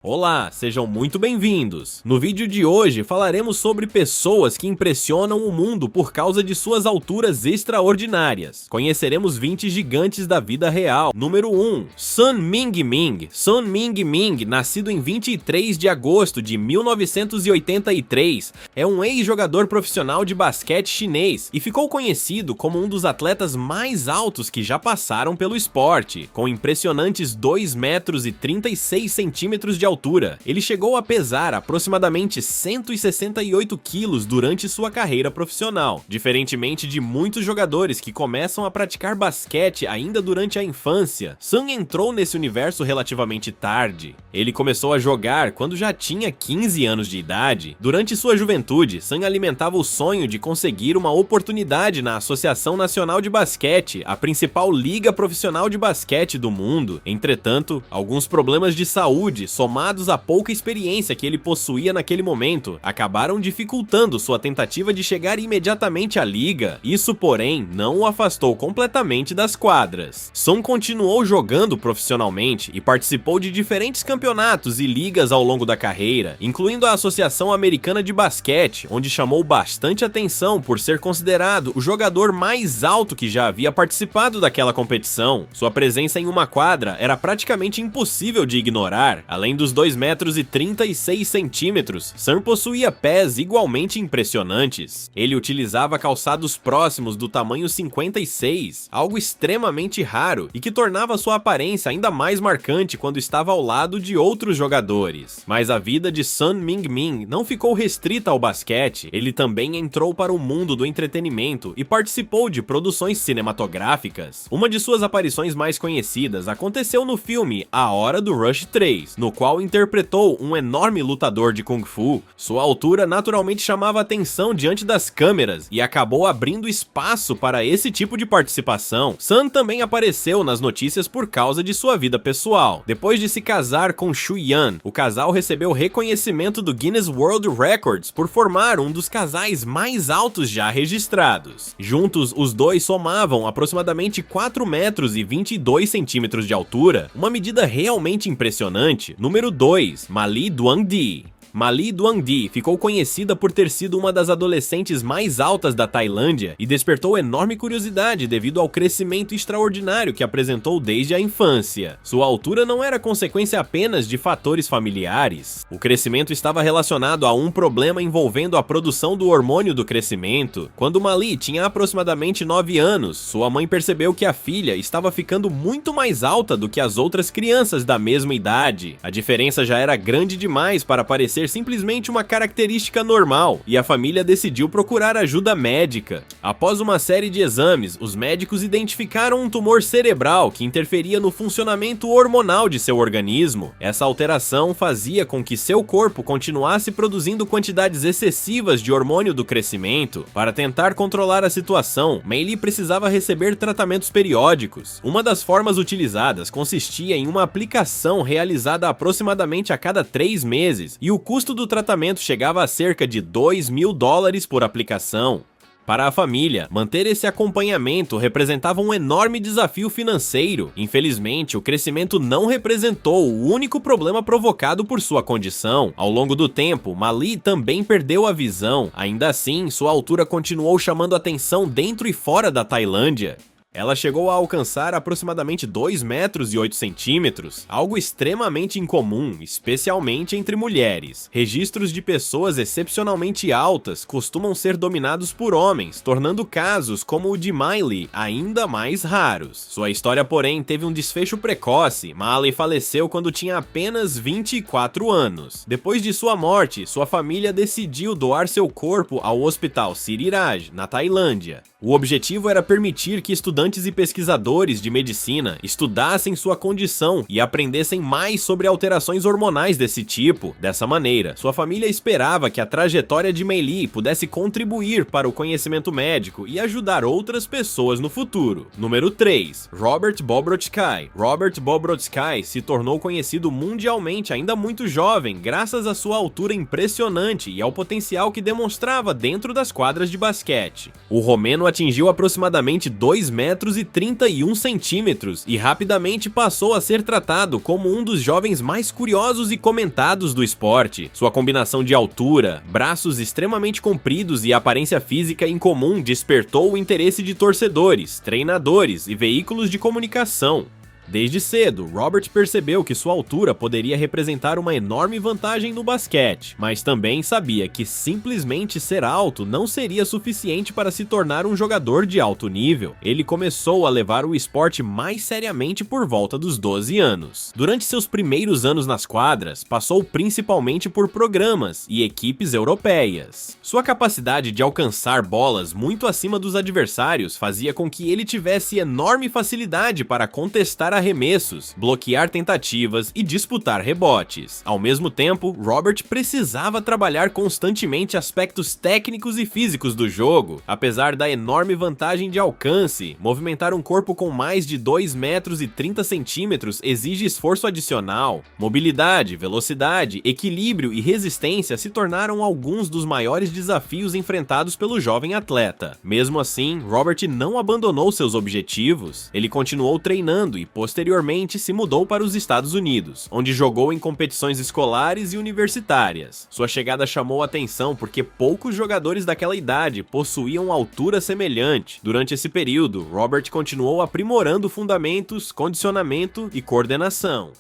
Olá, sejam muito bem-vindos! No vídeo de hoje falaremos sobre pessoas que impressionam o mundo por causa de suas alturas extraordinárias. Conheceremos 20 gigantes da vida real. Número 1. Sun Mingming. Sun Mingming, nascido em 23 de agosto de 1983, é um ex-jogador profissional de basquete chinês e ficou conhecido como um dos atletas mais altos que já passaram pelo esporte, com impressionantes 2 metros e 36 centímetros de altura. Ele chegou a pesar aproximadamente 168 quilos durante sua carreira profissional, diferentemente de muitos jogadores que começam a praticar basquete ainda durante a infância. Sun entrou nesse universo relativamente tarde. Ele começou a jogar quando já tinha 15 anos de idade. Durante sua juventude, Sun alimentava o sonho de conseguir uma oportunidade na Associação Nacional de Basquete, a principal liga profissional de basquete do mundo. Entretanto, alguns problemas de saúde, somados à pouca experiência que ele possuía naquele momento, acabaram dificultando sua tentativa de chegar imediatamente à liga. Isso, porém, não o afastou completamente das quadras. Sun continuou jogando profissionalmente e participou de diferentes campeonatos e ligas ao longo da carreira, incluindo a Associação Americana de Basquete, onde chamou bastante atenção por ser considerado o jogador mais alto que já havia participado daquela competição. Sua presença em uma quadra era praticamente impossível de ignorar. Além dos 2 metros e 36 centímetros, Sun possuía pés igualmente impressionantes. Ele utilizava calçados próximos do tamanho 56, algo extremamente raro e que tornava sua aparência ainda mais marcante quando estava ao lado de outros jogadores. Mas a vida de Sun Mingming não ficou restrita ao basquete. Ele também entrou para o mundo do entretenimento e participou de produções cinematográficas. Uma de suas aparições mais conhecidas aconteceu no filme A Hora do Rush 3, no qual interpretou um enorme lutador de Kung Fu. Sua altura naturalmente chamava atenção diante das câmeras e acabou abrindo espaço para esse tipo de participação. Sun também apareceu nas notícias por causa de sua vida pessoal. Depois de se casar com Shu Yan, o casal recebeu reconhecimento do Guinness World Records por formar um dos casais mais altos já registrados. Juntos, os dois somavam aproximadamente 4 metros e 22 centímetros de altura, uma medida realmente impressionante. Número 2. Ma Lee Duangdi. Ma Lee Duangdi ficou conhecida por ter sido uma das adolescentes mais altas da Tailândia e despertou enorme curiosidade devido ao crescimento extraordinário que apresentou desde a infância. Sua altura não era consequência apenas de fatores familiares. O crescimento estava relacionado a um problema envolvendo a produção do hormônio do crescimento. Quando Ma Lee tinha aproximadamente 9 anos, sua mãe percebeu que a filha estava ficando muito mais alta do que as outras crianças da mesma idade. A diferença já era grande demais para parecer simplesmente uma característica normal, e a família decidiu procurar ajuda médica. Após uma série de exames, os médicos identificaram um tumor cerebral que interferia no funcionamento hormonal de seu organismo. Essa alteração fazia com que seu corpo continuasse produzindo quantidades excessivas de hormônio do crescimento. Para tentar controlar a situação, Ma Lee precisava receber tratamentos periódicos. Uma das formas utilizadas consistia em uma aplicação realizada aproximadamente a cada 3 meses, e o custo do tratamento chegava a cerca de $2.000 por aplicação. Para a família, manter esse acompanhamento representava um enorme desafio financeiro. Infelizmente, o crescimento não representou o único problema provocado por sua condição. Ao longo do tempo, Ma Lee também perdeu a visão. Ainda assim, sua altura continuou chamando atenção dentro e fora da Tailândia. Ela chegou a alcançar aproximadamente 2 metros e 8 centímetros, algo extremamente incomum, especialmente entre mulheres. Registros de pessoas excepcionalmente altas costumam ser dominados por homens, tornando casos como o de Miley ainda mais raros. Sua história, porém, teve um desfecho precoce. Miley faleceu quando tinha apenas 24 anos. Depois de sua morte, sua família decidiu doar seu corpo ao Hospital Siriraj, na Tailândia. O objetivo era permitir que estudantes e pesquisadores de medicina estudassem sua condição e aprendessem mais sobre alterações hormonais desse tipo. Dessa maneira, sua família esperava que a trajetória de Ma Lee pudesse contribuir para o conhecimento médico e ajudar outras pessoas no futuro. Número 3. Robert Bobrowsky. Robert Bobrowsky se tornou conhecido mundialmente ainda muito jovem, graças à sua altura impressionante e ao potencial que demonstrava dentro das quadras de basquete. O romeno atingiu aproximadamente 2 metros metros e 31 centímetros e rapidamente passou a ser tratado como um dos jovens mais curiosos e comentados do esporte. Sua combinação de altura, braços extremamente compridos e aparência física incomum despertou o interesse de torcedores, treinadores e veículos de comunicação. Desde cedo, Robert percebeu que sua altura poderia representar uma enorme vantagem no basquete, mas também sabia que simplesmente ser alto não seria suficiente para se tornar um jogador de alto nível. Ele começou a levar o esporte mais seriamente por volta dos 12 anos. Durante seus primeiros anos nas quadras, passou principalmente por programas e equipes europeias. Sua capacidade de alcançar bolas muito acima dos adversários fazia com que ele tivesse enorme facilidade para contestar arremessos, bloquear tentativas e disputar rebotes. Ao mesmo tempo, Robert precisava trabalhar constantemente aspectos técnicos e físicos do jogo. Apesar da enorme vantagem de alcance, movimentar um corpo com mais de 2 metros e 30 centímetros exige esforço adicional. Mobilidade, velocidade, equilíbrio e resistência se tornaram alguns dos maiores desafios enfrentados pelo jovem atleta. Mesmo assim, Robert não abandonou seus objetivos. Ele continuou treinando e posteriormente se mudou para os Estados Unidos, onde jogou em competições escolares e universitárias. Sua chegada chamou atenção porque poucos jogadores daquela idade possuíam altura semelhante. Durante esse período, Robert continuou aprimorando fundamentos, condicionamento e coordenação.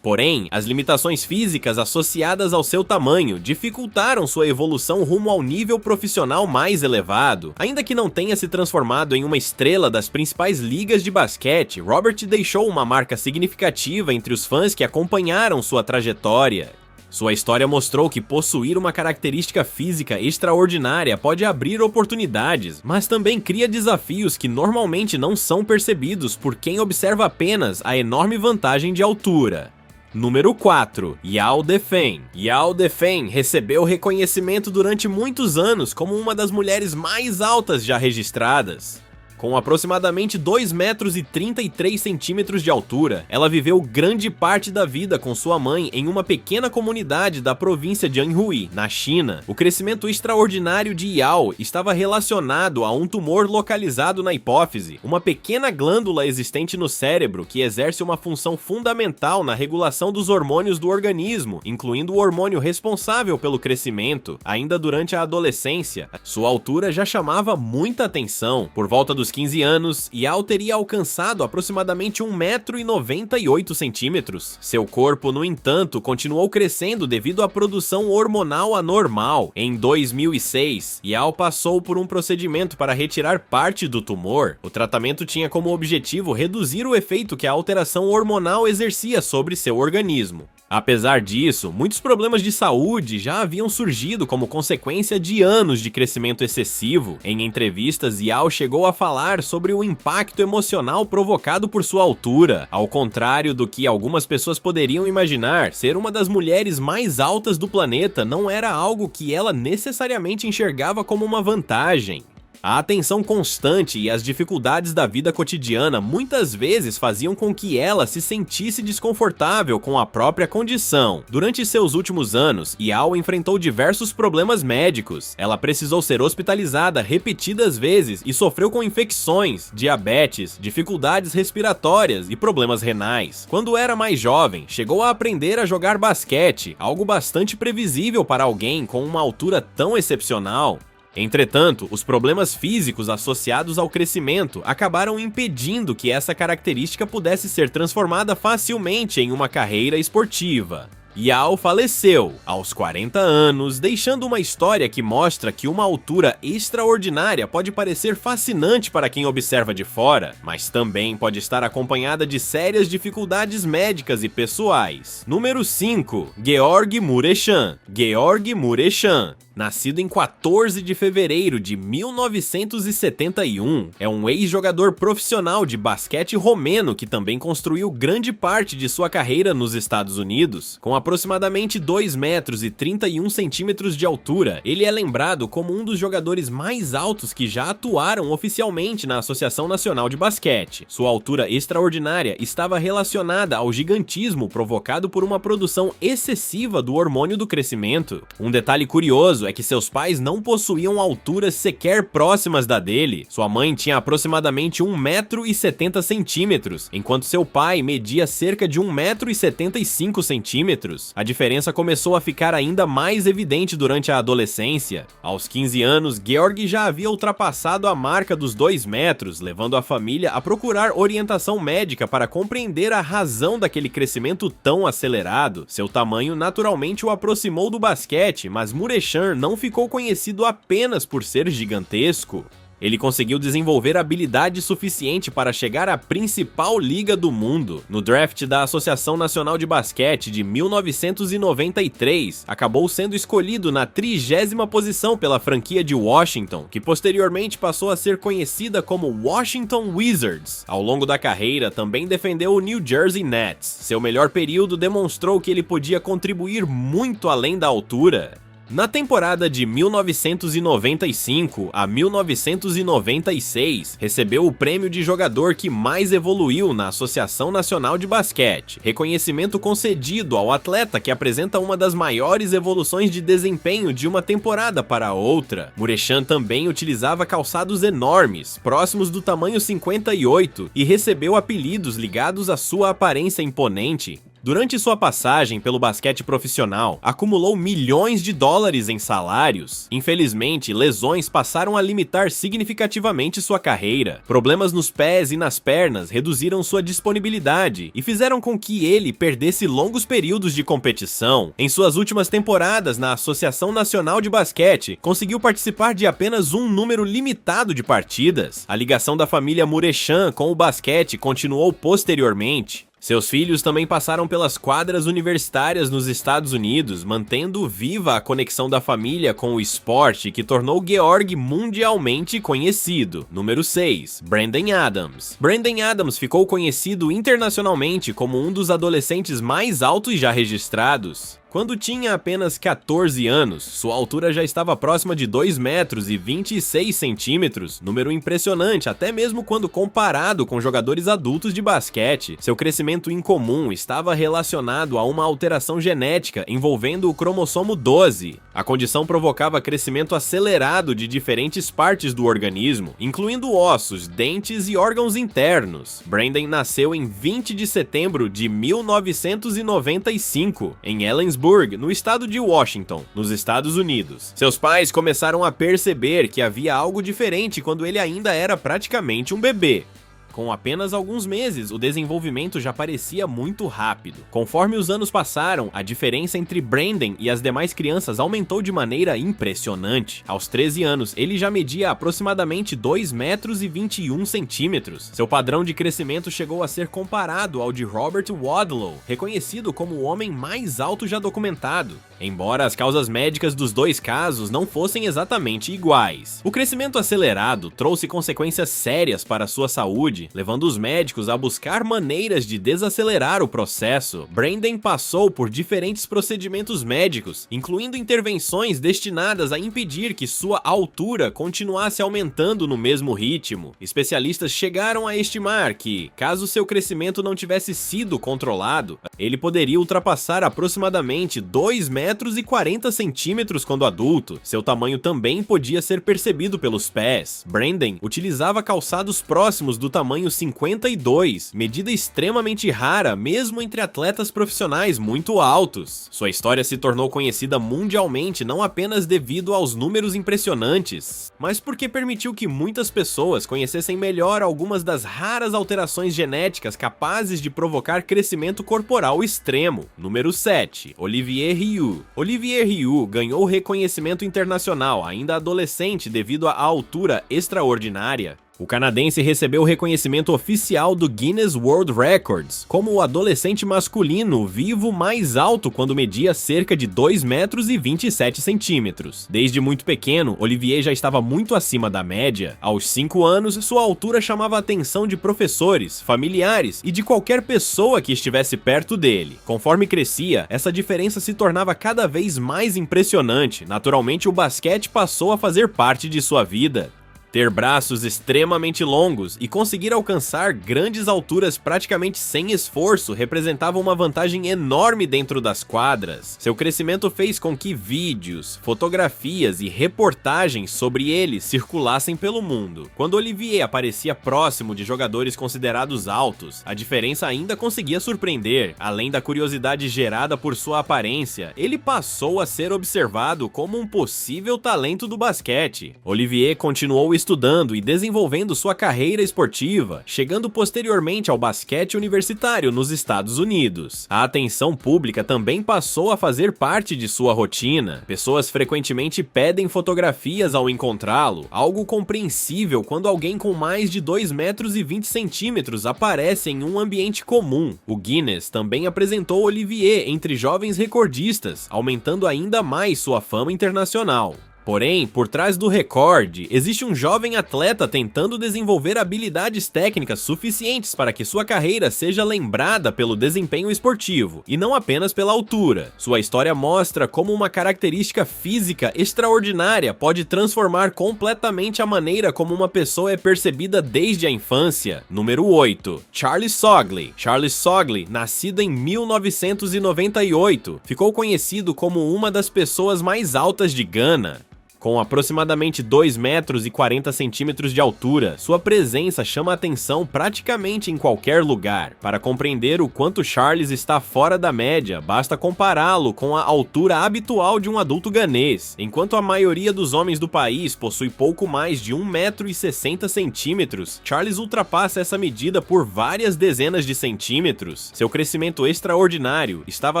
Porém, as limitações físicas associadas ao seu tamanho dificultaram sua evolução rumo ao nível profissional mais elevado. Ainda que não tenha se transformado em uma estrela das principais ligas de basquete, Robert deixou uma marca significativa entre os fãs que acompanharam sua trajetória. Sua história mostrou que possuir uma característica física extraordinária pode abrir oportunidades, mas também cria desafios que normalmente não são percebidos por quem observa apenas a enorme vantagem de altura. Número 4. Yao Defeng. Yao Defeng recebeu reconhecimento durante muitos anos como uma das mulheres mais altas já registradas. Com aproximadamente 2 metros e 33 centímetros de altura, ela viveu grande parte da vida com sua mãe em uma pequena comunidade da província de Anhui, na China. O crescimento extraordinário de Yao estava relacionado a um tumor localizado na hipófise, uma pequena glândula existente no cérebro que exerce uma função fundamental na regulação dos hormônios do organismo, incluindo o hormônio responsável pelo crescimento. Ainda durante a adolescência, sua altura já chamava muita atenção. Por volta dos 15 anos, Yao teria alcançado aproximadamente 1,98 m. Seu corpo, no entanto, continuou crescendo devido à produção hormonal anormal. Em 2006, Yao passou por um procedimento para retirar parte do tumor. O tratamento tinha como objetivo reduzir o efeito que a alteração hormonal exercia sobre seu organismo. Apesar disso, muitos problemas de saúde já haviam surgido como consequência de anos de crescimento excessivo. Em entrevistas, Yao chegou a falar sobre o impacto emocional provocado por sua altura. Ao contrário do que algumas pessoas poderiam imaginar, ser uma das mulheres mais altas do planeta não era algo que ela necessariamente enxergava como uma vantagem. A atenção constante e as dificuldades da vida cotidiana muitas vezes faziam com que ela se sentisse desconfortável com a própria condição. Durante seus últimos anos, Yao enfrentou diversos problemas médicos. Ela precisou ser hospitalizada repetidas vezes e sofreu com infecções, diabetes, dificuldades respiratórias e problemas renais. Quando era mais jovem, chegou a aprender a jogar basquete, algo bastante previsível para alguém com uma altura tão excepcional. Entretanto, os problemas físicos associados ao crescimento acabaram impedindo que essa característica pudesse ser transformada facilmente em uma carreira esportiva. Yao faleceu aos 40 anos, deixando uma história que mostra que uma altura extraordinária pode parecer fascinante para quem observa de fora, mas também pode estar acompanhada de sérias dificuldades médicas e pessoais. Número 5. Georg Mureşan. Georg Mureşan, nascido em 14 de fevereiro de 1971, é um ex-jogador profissional de basquete romeno que também construiu grande parte de sua carreira nos Estados Unidos. Com aproximadamente 2 metros e 31 centímetros de altura, ele é lembrado como um dos jogadores mais altos que já atuaram oficialmente na Associação Nacional de Basquete. Sua altura extraordinária estava relacionada ao gigantismo provocado por uma produção excessiva do hormônio do crescimento. Um detalhe curioso é que seus pais não possuíam alturas sequer próximas da dele. Sua mãe tinha aproximadamente 1,70 m, enquanto seu pai media cerca de 1,75 m. A diferença começou a ficar ainda mais evidente durante a adolescência. Aos 15 anos, Georg já havia ultrapassado a marca dos 2 metros, levando a família a procurar orientação médica para compreender a razão daquele crescimento tão acelerado. Seu tamanho naturalmente o aproximou do basquete, mas Mureşan não ficou conhecido apenas por ser gigantesco. Ele conseguiu desenvolver habilidade suficiente para chegar à principal liga do mundo. No draft da Associação Nacional de Basquete de 1993, acabou sendo escolhido na 30ª posição pela franquia de Washington, que posteriormente passou a ser conhecida como Washington Wizards. Ao longo da carreira, também defendeu o New Jersey Nets. Seu melhor período demonstrou que ele podia contribuir muito além da altura. Na temporada de 1995 a 1996, recebeu o prêmio de jogador que mais evoluiu na Associação Nacional de Basquete, reconhecimento concedido ao atleta que apresenta uma das maiores evoluções de desempenho de uma temporada para outra. Mureşan também utilizava calçados enormes, próximos do tamanho 58, e recebeu apelidos ligados à sua aparência imponente. Durante sua passagem pelo basquete profissional, acumulou milhões de dólares em salários. Infelizmente, lesões passaram a limitar significativamente sua carreira. Problemas nos pés e nas pernas reduziram sua disponibilidade e fizeram com que ele perdesse longos períodos de competição. Em suas últimas temporadas na Associação Nacional de Basquete, conseguiu participar de apenas um número limitado de partidas. A ligação da família Mureşan com o basquete continuou posteriormente. Seus filhos também passaram pelas quadras universitárias nos Estados Unidos, mantendo viva a conexão da família com o esporte que tornou Georg mundialmente conhecido. Número 6. Brandon Adams. Brandon Adams ficou conhecido internacionalmente como um dos adolescentes mais altos já registrados. Quando tinha apenas 14 anos, sua altura já estava próxima de 2,26 m, número impressionante até mesmo quando comparado com jogadores adultos de basquete. Seu crescimento incomum estava relacionado a uma alteração genética envolvendo o cromossomo 12. A condição provocava crescimento acelerado de diferentes partes do organismo, incluindo ossos, dentes e órgãos internos. Brandon nasceu em 20 de setembro de 1995, em Ellensburg, no estado de Washington, nos Estados Unidos. Seus pais começaram a perceber que havia algo diferente quando ele ainda era praticamente um bebê. Com apenas alguns meses, o desenvolvimento já parecia muito rápido. Conforme os anos passaram, a diferença entre Brandon e as demais crianças aumentou de maneira impressionante. Aos 13 anos, ele já media aproximadamente 2,21 m. Seu padrão de crescimento chegou a ser comparado ao de Robert Wadlow, reconhecido como o homem mais alto já documentado, embora as causas médicas dos dois casos não fossem exatamente iguais. O crescimento acelerado trouxe consequências sérias para sua saúde, levando os médicos a buscar maneiras de desacelerar o processo. Brandon passou por diferentes procedimentos médicos, incluindo intervenções destinadas a impedir que sua altura continuasse aumentando no mesmo ritmo. Especialistas chegaram a estimar que, caso seu crescimento não tivesse sido controlado, ele poderia ultrapassar aproximadamente 2,40 m quando adulto. Seu tamanho também podia ser percebido pelos pés. Brandon utilizava calçados próximos do tamanho 52, medida extremamente rara mesmo entre atletas profissionais muito altos. Sua história se tornou conhecida mundialmente não apenas devido aos números impressionantes, mas porque permitiu que muitas pessoas conhecessem melhor algumas das raras alterações genéticas capazes de provocar crescimento corporal extremo. Número 7. Olivier Rioux. Olivier Rioux ganhou reconhecimento internacional ainda adolescente devido à altura extraordinária. O canadense recebeu o reconhecimento oficial do Guinness World Records como o adolescente masculino vivo mais alto quando media cerca de 2,27 m. Desde muito pequeno, Olivier já estava muito acima da média. Aos 5 anos, sua altura chamava a atenção de professores, familiares e de qualquer pessoa que estivesse perto dele. Conforme crescia, essa diferença se tornava cada vez mais impressionante. Naturalmente, o basquete passou a fazer parte de sua vida. Ter braços extremamente longos e conseguir alcançar grandes alturas praticamente sem esforço representava uma vantagem enorme dentro das quadras. Seu crescimento fez com que vídeos, fotografias e reportagens sobre ele circulassem pelo mundo. Quando Olivier aparecia próximo de jogadores considerados altos, a diferença ainda conseguia surpreender. Além da curiosidade gerada por sua aparência, ele passou a ser observado como um possível talento do basquete. Olivier continuou estudando e desenvolvendo sua carreira esportiva, chegando posteriormente ao basquete universitário nos Estados Unidos. A atenção pública também passou a fazer parte de sua rotina. Pessoas frequentemente pedem fotografias ao encontrá-lo, algo compreensível quando alguém com mais de 2,20 metros aparece em um ambiente comum. O Guinness também apresentou Olivier entre jovens recordistas, aumentando ainda mais sua fama internacional. Porém, por trás do recorde, existe um jovem atleta tentando desenvolver habilidades técnicas suficientes para que sua carreira seja lembrada pelo desempenho esportivo, e não apenas pela altura. Sua história mostra como uma característica física extraordinária pode transformar completamente a maneira como uma pessoa é percebida desde a infância. Número 8. Charles Sogley. Charles Sogley, nascido em 1998, ficou conhecido como uma das pessoas mais altas de Gana. Com aproximadamente 2,40 metros de altura, sua presença chama a atenção praticamente em qualquer lugar. Para compreender o quanto Charles está fora da média, basta compará-lo com a altura habitual de um adulto ganês. Enquanto a maioria dos homens do país possui pouco mais de 1,60 metros, Charles ultrapassa essa medida por várias dezenas de centímetros. Seu crescimento extraordinário estava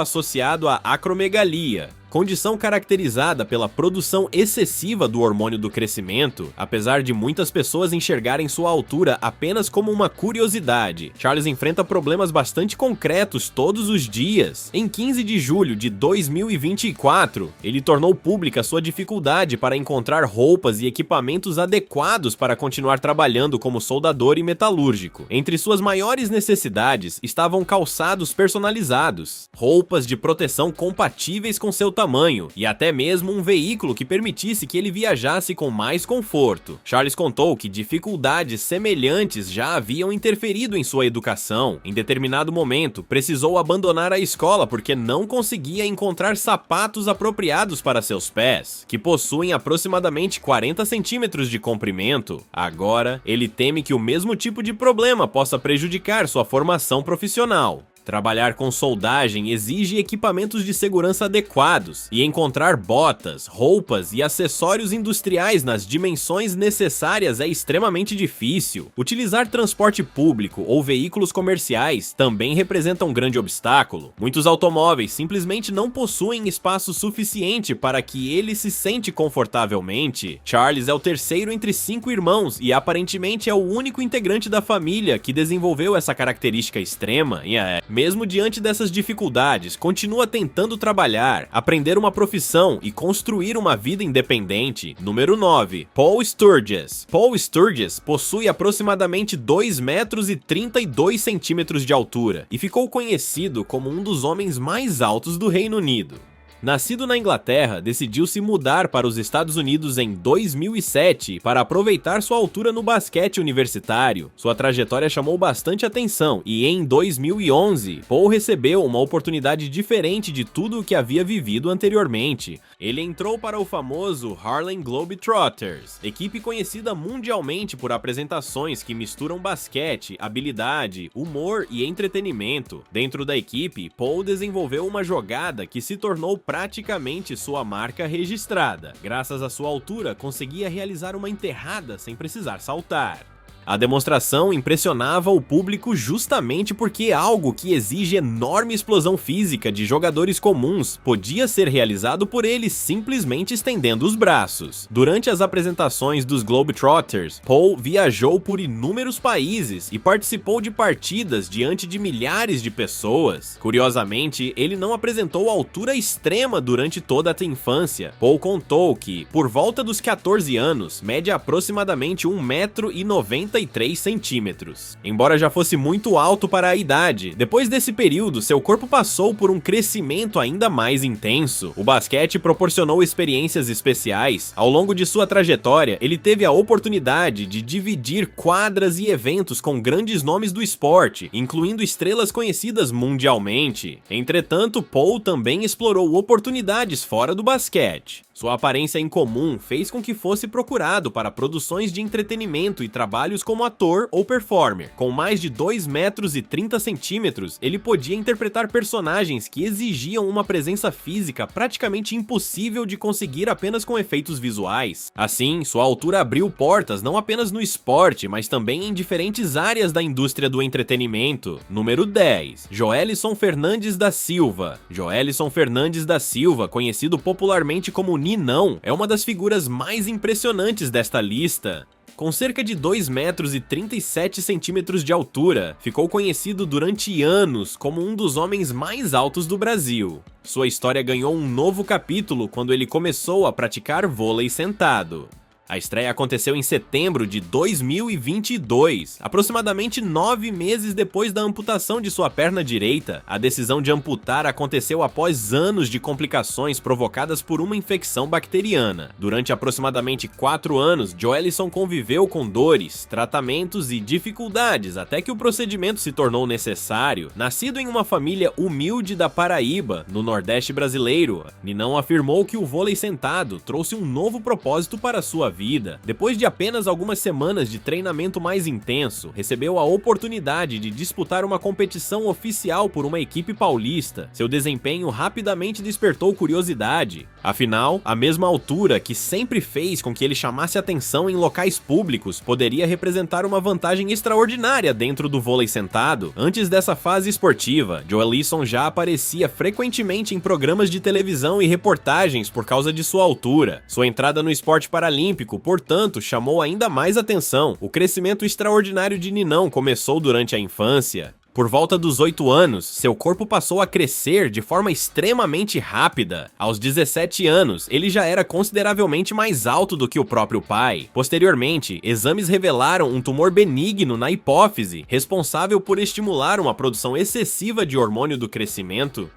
associado à acromegalia, condição caracterizada pela produção excessiva do hormônio do crescimento. Apesar de muitas pessoas enxergarem sua altura apenas como uma curiosidade, Charles enfrenta problemas bastante concretos todos os dias. Em 15 de julho de 2024, ele tornou pública sua dificuldade para encontrar roupas e equipamentos adequados para continuar trabalhando como soldador e metalúrgico. Entre suas maiores necessidades estavam calçados personalizados, roupas de proteção compatíveis com seu tamanho e até mesmo um veículo que permitisse que ele viajasse com mais conforto. Charles contou que dificuldades semelhantes já haviam interferido em sua educação. Em determinado momento, precisou abandonar a escola porque não conseguia encontrar sapatos apropriados para seus pés, que possuem aproximadamente 40 centímetros de comprimento. Agora, ele teme que o mesmo tipo de problema possa prejudicar sua formação profissional. Trabalhar com soldagem exige equipamentos de segurança adequados, e encontrar botas, roupas e acessórios industriais nas dimensões necessárias é extremamente difícil. Utilizar transporte público ou veículos comerciais também representa um grande obstáculo. Muitos automóveis simplesmente não possuem espaço suficiente para que ele se sente confortavelmente. Charles é o terceiro entre 5 irmãos e aparentemente é o único integrante da família que desenvolveu essa característica extrema e mesmo diante dessas dificuldades, continua tentando trabalhar, aprender uma profissão e construir uma vida independente. Número 9. Paul Sturgess. Paul Sturgess possui aproximadamente 2,32 metros de altura e ficou conhecido como um dos homens mais altos do Reino Unido. Nascido na Inglaterra, decidiu se mudar para os Estados Unidos em 2007 para aproveitar sua altura no basquete universitário. Sua trajetória chamou bastante atenção e em 2011, Paul recebeu uma oportunidade diferente de tudo o que havia vivido anteriormente. Ele entrou para o famoso Harlem Globetrotters, equipe conhecida mundialmente por apresentações que misturam basquete, habilidade, humor e entretenimento. Dentro da equipe, Paul desenvolveu uma jogada que se tornou praticamente sua marca registrada. Graças à sua altura, conseguia realizar uma enterrada sem precisar saltar. A demonstração impressionava o público justamente porque algo que exige enorme explosão física de jogadores comuns podia ser realizado por eles simplesmente estendendo os braços. Durante as apresentações dos Globetrotters, Paul viajou por inúmeros países e participou de partidas diante de milhares de pessoas. Curiosamente, ele não apresentou altura extrema durante toda a infância. Paul contou que, por volta dos 14 anos, mede aproximadamente 1,90 m 63 centímetros. Embora já fosse muito alto para a idade, depois desse período seu corpo passou por um crescimento ainda mais intenso. O basquete proporcionou experiências especiais. Ao longo de sua trajetória, ele teve a oportunidade de dividir quadras e eventos com grandes nomes do esporte, incluindo estrelas conhecidas mundialmente. Entretanto, Paul também explorou oportunidades fora do basquete. Sua aparência incomum fez com que fosse procurado para produções de entretenimento e trabalhos como ator ou performer. Com mais de 2 metros e 30 centímetros, ele podia interpretar personagens que exigiam uma presença física praticamente impossível de conseguir apenas com efeitos visuais. Assim, sua altura abriu portas não apenas no esporte, mas também em diferentes áreas da indústria do entretenimento. Número 10. Joelison Fernandes da Silva. Joelison Fernandes da Silva, conhecido popularmente como Ninão, é uma das figuras mais impressionantes desta lista. Com cerca de 2 metros e 37 centímetros de altura, ficou conhecido durante anos como um dos homens mais altos do Brasil. Sua história ganhou um novo capítulo quando ele começou a praticar vôlei sentado. A estreia aconteceu em setembro de 2022, aproximadamente 9 meses depois da amputação de sua perna direita. A decisão de amputar aconteceu após anos de complicações provocadas por uma infecção bacteriana. Durante aproximadamente 4 anos, Joelison conviveu com dores, tratamentos e dificuldades até que o procedimento se tornou necessário. Nascido em uma família humilde da Paraíba, no Nordeste brasileiro, Ninão afirmou que o vôlei sentado trouxe um novo propósito para sua vida. Depois de apenas algumas semanas de treinamento mais intenso, recebeu a oportunidade de disputar uma competição oficial por uma equipe paulista. Seu desempenho rapidamente despertou curiosidade. Afinal, a mesma altura que sempre fez com que ele chamasse atenção em locais públicos poderia representar uma vantagem extraordinária dentro do vôlei sentado. Antes dessa fase esportiva, Joelison já aparecia frequentemente em programas de televisão e reportagens por causa de sua altura. Sua entrada no esporte paralímpico, portanto, chamou ainda mais atenção. O crescimento extraordinário de Ninão começou durante a infância. Por volta dos 8 anos, seu corpo passou a crescer de forma extremamente rápida. Aos 17 anos, ele já era consideravelmente mais alto do que o próprio pai. Posteriormente, exames revelaram um tumor benigno na hipófise, responsável por estimular uma produção excessiva de hormônio do crescimento.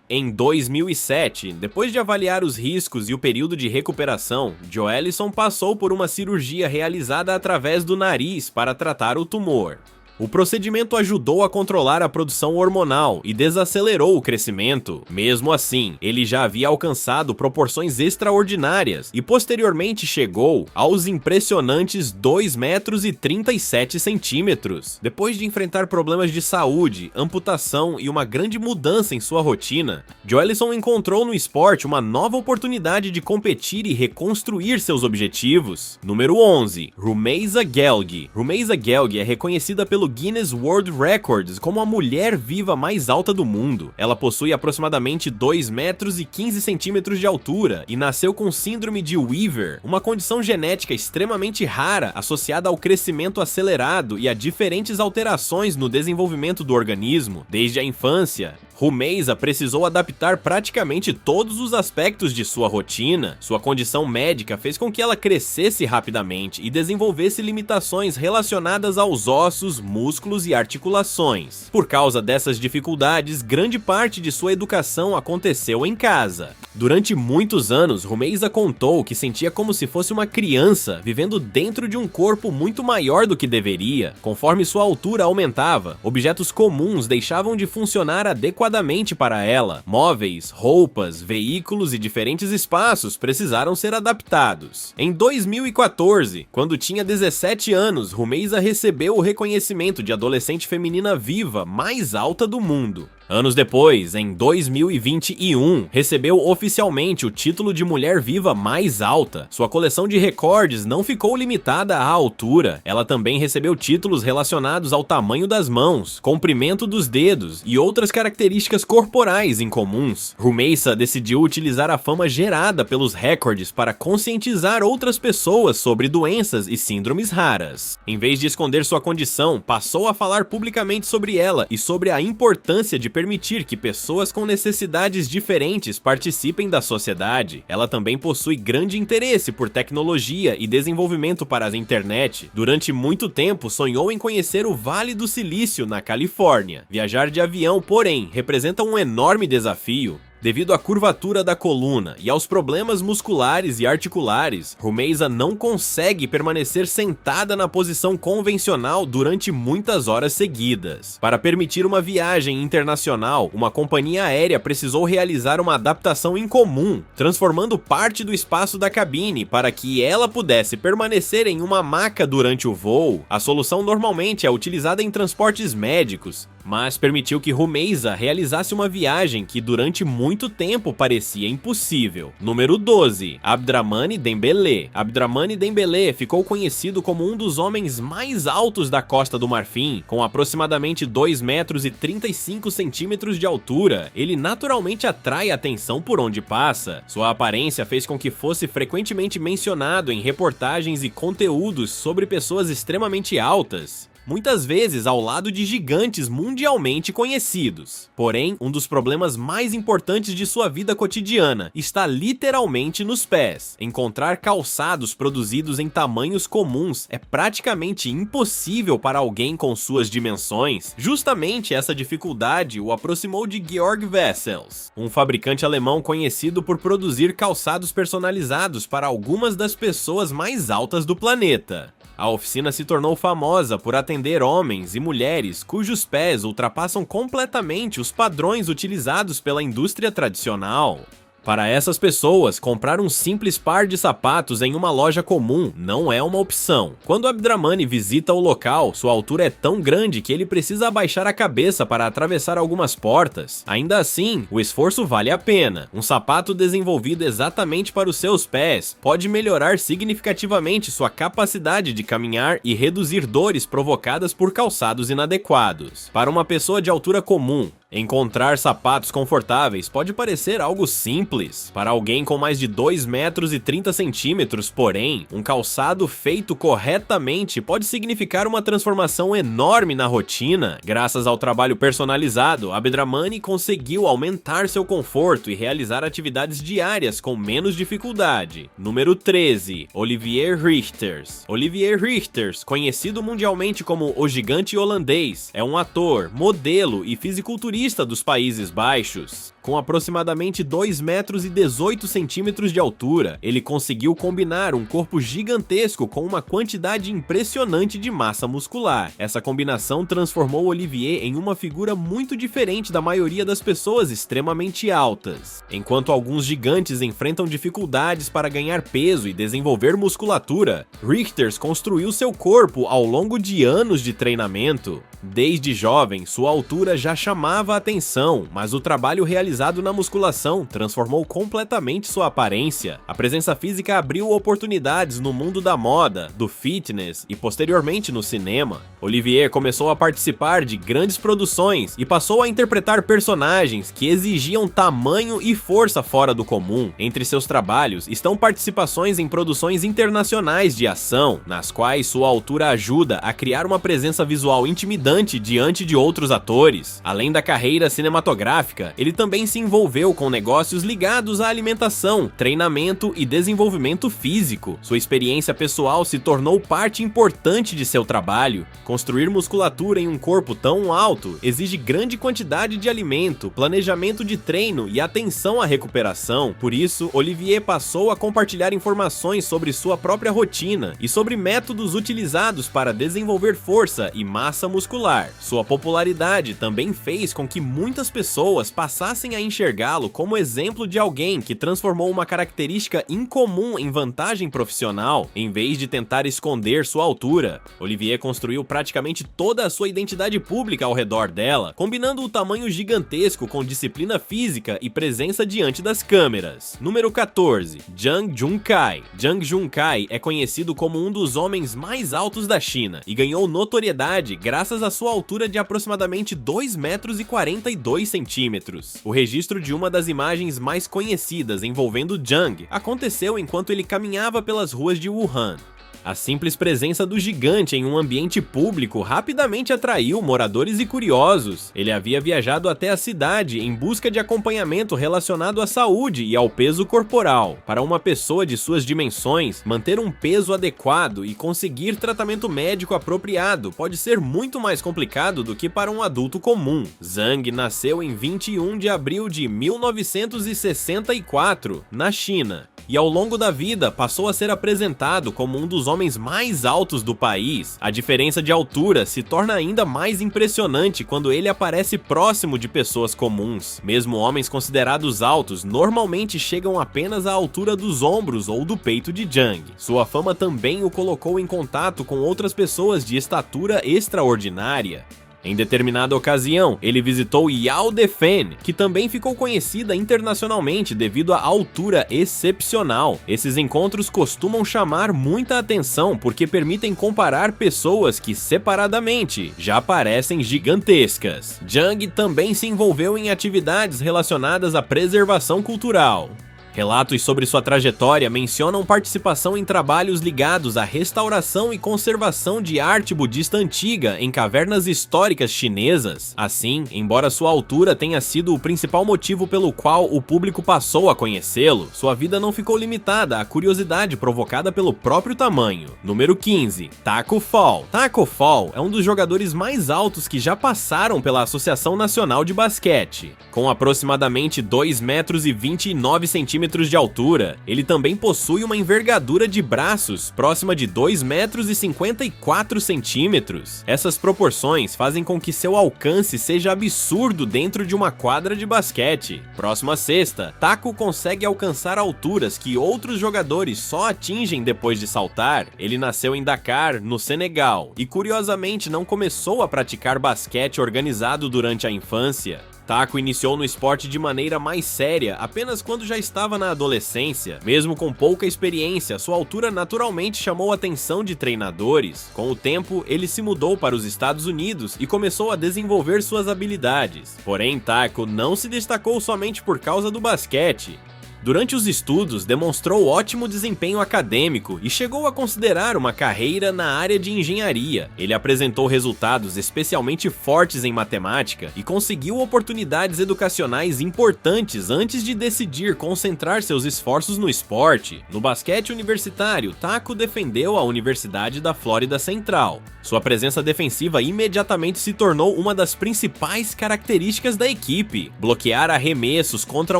Em 2007, depois de avaliar os riscos e o período de recuperação, Joelison passou por uma cirurgia realizada através do nariz para tratar o tumor. O procedimento ajudou a controlar a produção hormonal e desacelerou o crescimento. Mesmo assim, ele já havia alcançado proporções extraordinárias e posteriormente chegou aos impressionantes 2 metros e 37 centímetros. Depois de enfrentar problemas de saúde, amputação e uma grande mudança em sua rotina, Joelison encontrou no esporte uma nova oportunidade de competir e reconstruir seus objetivos. Número 11. Rumeysa Gelg. Rumeysa Gelg é reconhecida pelo Guinness World Records como a mulher viva mais alta do mundo. Ela possui aproximadamente 2 metros e 15 centímetros de altura e nasceu com síndrome de Weaver, uma condição genética extremamente rara associada ao crescimento acelerado e a diferentes alterações no desenvolvimento do organismo. Desde a infância, Rumeysa precisou adaptar praticamente todos os aspectos de sua rotina. Sua condição médica fez com que ela crescesse rapidamente e desenvolvesse limitações relacionadas aos ossos, músculos e articulações. Por causa dessas dificuldades, grande parte de sua educação aconteceu em casa. Durante muitos anos, Rumeysa contou que sentia como se fosse uma criança vivendo dentro de um corpo muito maior do que deveria. Conforme sua altura aumentava, objetos comuns deixavam de funcionar adequadamente para ela. Móveis, roupas, veículos e diferentes espaços precisaram ser adaptados. Em 2014, quando tinha 17 anos, Rumeysa recebeu o reconhecimento de adolescente feminina viva mais alta do mundo. Anos depois, em 2021, recebeu oficialmente o título de mulher viva mais alta. Sua coleção de recordes não ficou limitada à altura, ela também recebeu títulos relacionados ao tamanho das mãos, comprimento dos dedos e outras características corporais incomuns. Rumeysa decidiu utilizar a fama gerada pelos recordes para conscientizar outras pessoas sobre doenças e síndromes raras. Em vez de esconder sua condição, passou a falar publicamente sobre ela e sobre a importância de permitir que pessoas com necessidades diferentes participem da sociedade. Ela também possui grande interesse por tecnologia e desenvolvimento para a internet. Durante muito tempo, sonhou em conhecer o Vale do Silício, na Califórnia. Viajar de avião, porém, representa um enorme desafio. Devido à curvatura da coluna e aos problemas musculares e articulares, Rumeysa não consegue permanecer sentada na posição convencional durante muitas horas seguidas. Para permitir uma viagem internacional, uma companhia aérea precisou realizar uma adaptação incomum, transformando parte do espaço da cabine para que ela pudesse permanecer em uma maca durante o voo. A solução normalmente é utilizada em transportes médicos, mas permitiu que Rumeysa realizasse uma viagem que durante muito tempo parecia impossível. Número 12. Abdrahmane Dembélé. Abdrahmane Dembélé ficou conhecido como um dos homens mais altos da Costa do Marfim, com aproximadamente 2 metros e 35 centímetros de altura. Ele naturalmente atrai atenção por onde passa. Sua aparência fez com que fosse frequentemente mencionado em reportagens e conteúdos sobre pessoas extremamente altas, muitas vezes ao lado de gigantes mundialmente conhecidos. Porém, um dos problemas mais importantes de sua vida cotidiana está literalmente nos pés. Encontrar calçados produzidos em tamanhos comuns é praticamente impossível para alguém com suas dimensões. Justamente essa dificuldade o aproximou de Georg Wessels, um fabricante alemão conhecido por produzir calçados personalizados para algumas das pessoas mais altas do planeta. A oficina se tornou famosa por atender homens e mulheres cujos pés ultrapassam completamente os padrões utilizados pela indústria tradicional. Para essas pessoas, comprar um simples par de sapatos em uma loja comum não é uma opção. Quando Abdrahmane visita o local, sua altura é tão grande que ele precisa abaixar a cabeça para atravessar algumas portas. Ainda assim, o esforço vale a pena. Um sapato desenvolvido exatamente para os seus pés pode melhorar significativamente sua capacidade de caminhar e reduzir dores provocadas por calçados inadequados. Para uma pessoa de altura comum, encontrar sapatos confortáveis pode parecer algo simples. Para alguém com mais de 2 metros e 30 centímetros, porém, um calçado feito corretamente pode significar uma transformação enorme na rotina. Graças ao trabalho personalizado, Abdrahmane conseguiu aumentar seu conforto e realizar atividades diárias com menos dificuldade. Número 13. Olivier Richters. Olivier Richters, conhecido mundialmente como o Gigante Holandês, é um ator, modelo e fisiculturista dos Países Baixos. Com aproximadamente 2 metros e 18 centímetros de altura, ele conseguiu combinar um corpo gigantesco com uma quantidade impressionante de massa muscular. Essa combinação transformou Olivier em uma figura muito diferente da maioria das pessoas extremamente altas. Enquanto alguns gigantes enfrentam dificuldades para ganhar peso e desenvolver musculatura, Richters construiu seu corpo ao longo de anos de treinamento. Desde jovem, sua altura já chamava a atenção, mas o trabalho realizado na musculação transformou completamente sua aparência. A presença física abriu oportunidades no mundo da moda, do fitness e posteriormente no cinema. Olivier começou a participar de grandes produções e passou a interpretar personagens que exigiam tamanho e força fora do comum. Entre seus trabalhos estão participações em produções internacionais de ação, nas quais sua altura ajuda a criar uma presença visual intimidante diante de outros atores. Além da carreira cinematográfica, ele também se envolveu com negócios ligados à alimentação, treinamento e desenvolvimento físico. Sua experiência pessoal se tornou parte importante de seu trabalho. Construir musculatura em um corpo tão alto exige grande quantidade de alimento, planejamento de treino e atenção à recuperação. Por isso, Olivier passou a compartilhar informações sobre sua própria rotina e sobre métodos utilizados para desenvolver força e massa muscular. Sua popularidade também fez com que muitas pessoas passassem a enxergá-lo como exemplo de alguém que transformou uma característica incomum em vantagem profissional. Em vez de tentar esconder sua altura, Olivier construiu praticamente toda a sua identidade pública ao redor dela, combinando o tamanho gigantesco com disciplina física e presença diante das câmeras. Número 14. Zhang Junkai. Zhang Junkai é conhecido como um dos homens mais altos da China e ganhou notoriedade graças à sua altura de aproximadamente 2 metros e 42 centímetros. O registro de uma das imagens mais conhecidas envolvendo Zhang aconteceu enquanto ele caminhava pelas ruas de Wuhan. A simples presença do gigante em um ambiente público rapidamente atraiu moradores e curiosos. Ele havia viajado até a cidade em busca de acompanhamento relacionado à saúde e ao peso corporal. Para uma pessoa de suas dimensões, manter um peso adequado e conseguir tratamento médico apropriado pode ser muito mais complicado do que para um adulto comum. Zhang nasceu em 21 de abril de 1964, na China, e ao longo da vida passou a ser apresentado como um dos homens mais altos do país. A diferença de altura se torna ainda mais impressionante quando ele aparece próximo de pessoas comuns. Mesmo homens considerados altos normalmente chegam apenas à altura dos ombros ou do peito de Zhang. Sua fama também o colocou em contato com outras pessoas de estatura extraordinária. Em determinada ocasião, ele visitou Yao Defen, que também ficou conhecida internacionalmente devido à altura excepcional. Esses encontros costumam chamar muita atenção porque permitem comparar pessoas que, separadamente, já parecem gigantescas. Zhang também se envolveu em atividades relacionadas à preservação cultural. Relatos sobre sua trajetória mencionam participação em trabalhos ligados à restauração e conservação de arte budista antiga em cavernas históricas chinesas. Assim, embora sua altura tenha sido o principal motivo pelo qual o público passou a conhecê-lo, sua vida não ficou limitada à curiosidade provocada pelo próprio tamanho. Número 15. Tacko Fall. Tacko Fall é um dos jogadores mais altos que já passaram pela Associação Nacional de Basquete. Com aproximadamente 2,29 m de altura, ele também possui uma envergadura de braços próxima de 2,54 m. Essas proporções fazem com que seu alcance seja absurdo dentro de uma quadra de basquete. Próximo à cesta, Tacko consegue alcançar alturas que outros jogadores só atingem depois de saltar. Ele nasceu em Dakar, no Senegal, e curiosamente não começou a praticar basquete organizado durante a infância. Tacko iniciou no esporte de maneira mais séria apenas quando já estava na adolescência. Mesmo com pouca experiência, sua altura naturalmente chamou a atenção de treinadores. Com o tempo, ele se mudou para os Estados Unidos e começou a desenvolver suas habilidades. Porém, Tacko não se destacou somente por causa do basquete. Durante os estudos, demonstrou ótimo desempenho acadêmico e chegou a considerar uma carreira na área de engenharia. Ele apresentou resultados especialmente fortes em matemática e conseguiu oportunidades educacionais importantes antes de decidir concentrar seus esforços no esporte. No basquete universitário, Tacko defendeu a Universidade da Flórida Central. Sua presença defensiva imediatamente se tornou uma das principais características da equipe. Bloquear arremessos contra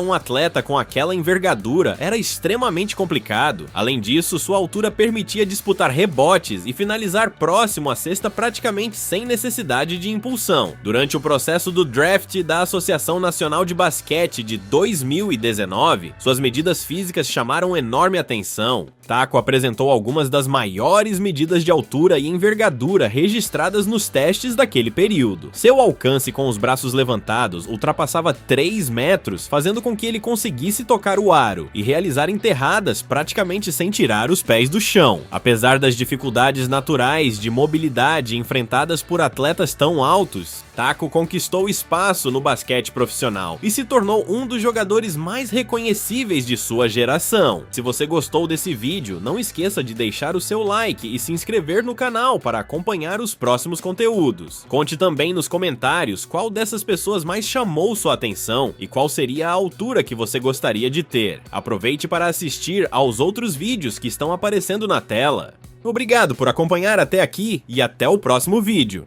um atleta com aquela envergadura era extremamente complicado. Além disso, sua altura permitia disputar rebotes e finalizar próximo à cesta praticamente sem necessidade de impulsão. Durante o processo do draft da Associação Nacional de Basquete de 2019, suas medidas físicas chamaram enorme atenção. Tacko apresentou algumas das maiores medidas de altura e envergadura registradas nos testes daquele período. Seu alcance com os braços levantados ultrapassava 3 metros, fazendo com que ele conseguisse tocar o aro e realizar enterradas praticamente sem tirar os pés do chão. Apesar das dificuldades naturais de mobilidade enfrentadas por atletas tão altos, Tacko conquistou espaço no basquete profissional e se tornou um dos jogadores mais reconhecíveis de sua geração. Se você gostou desse vídeo, não esqueça de deixar o seu like e se inscrever no canal para acompanhar os próximos conteúdos. Conte também nos comentários qual dessas pessoas mais chamou sua atenção e qual seria a altura que você gostaria de ter. Aproveite para assistir aos outros vídeos que estão aparecendo na tela. Obrigado por acompanhar até aqui e até o próximo vídeo.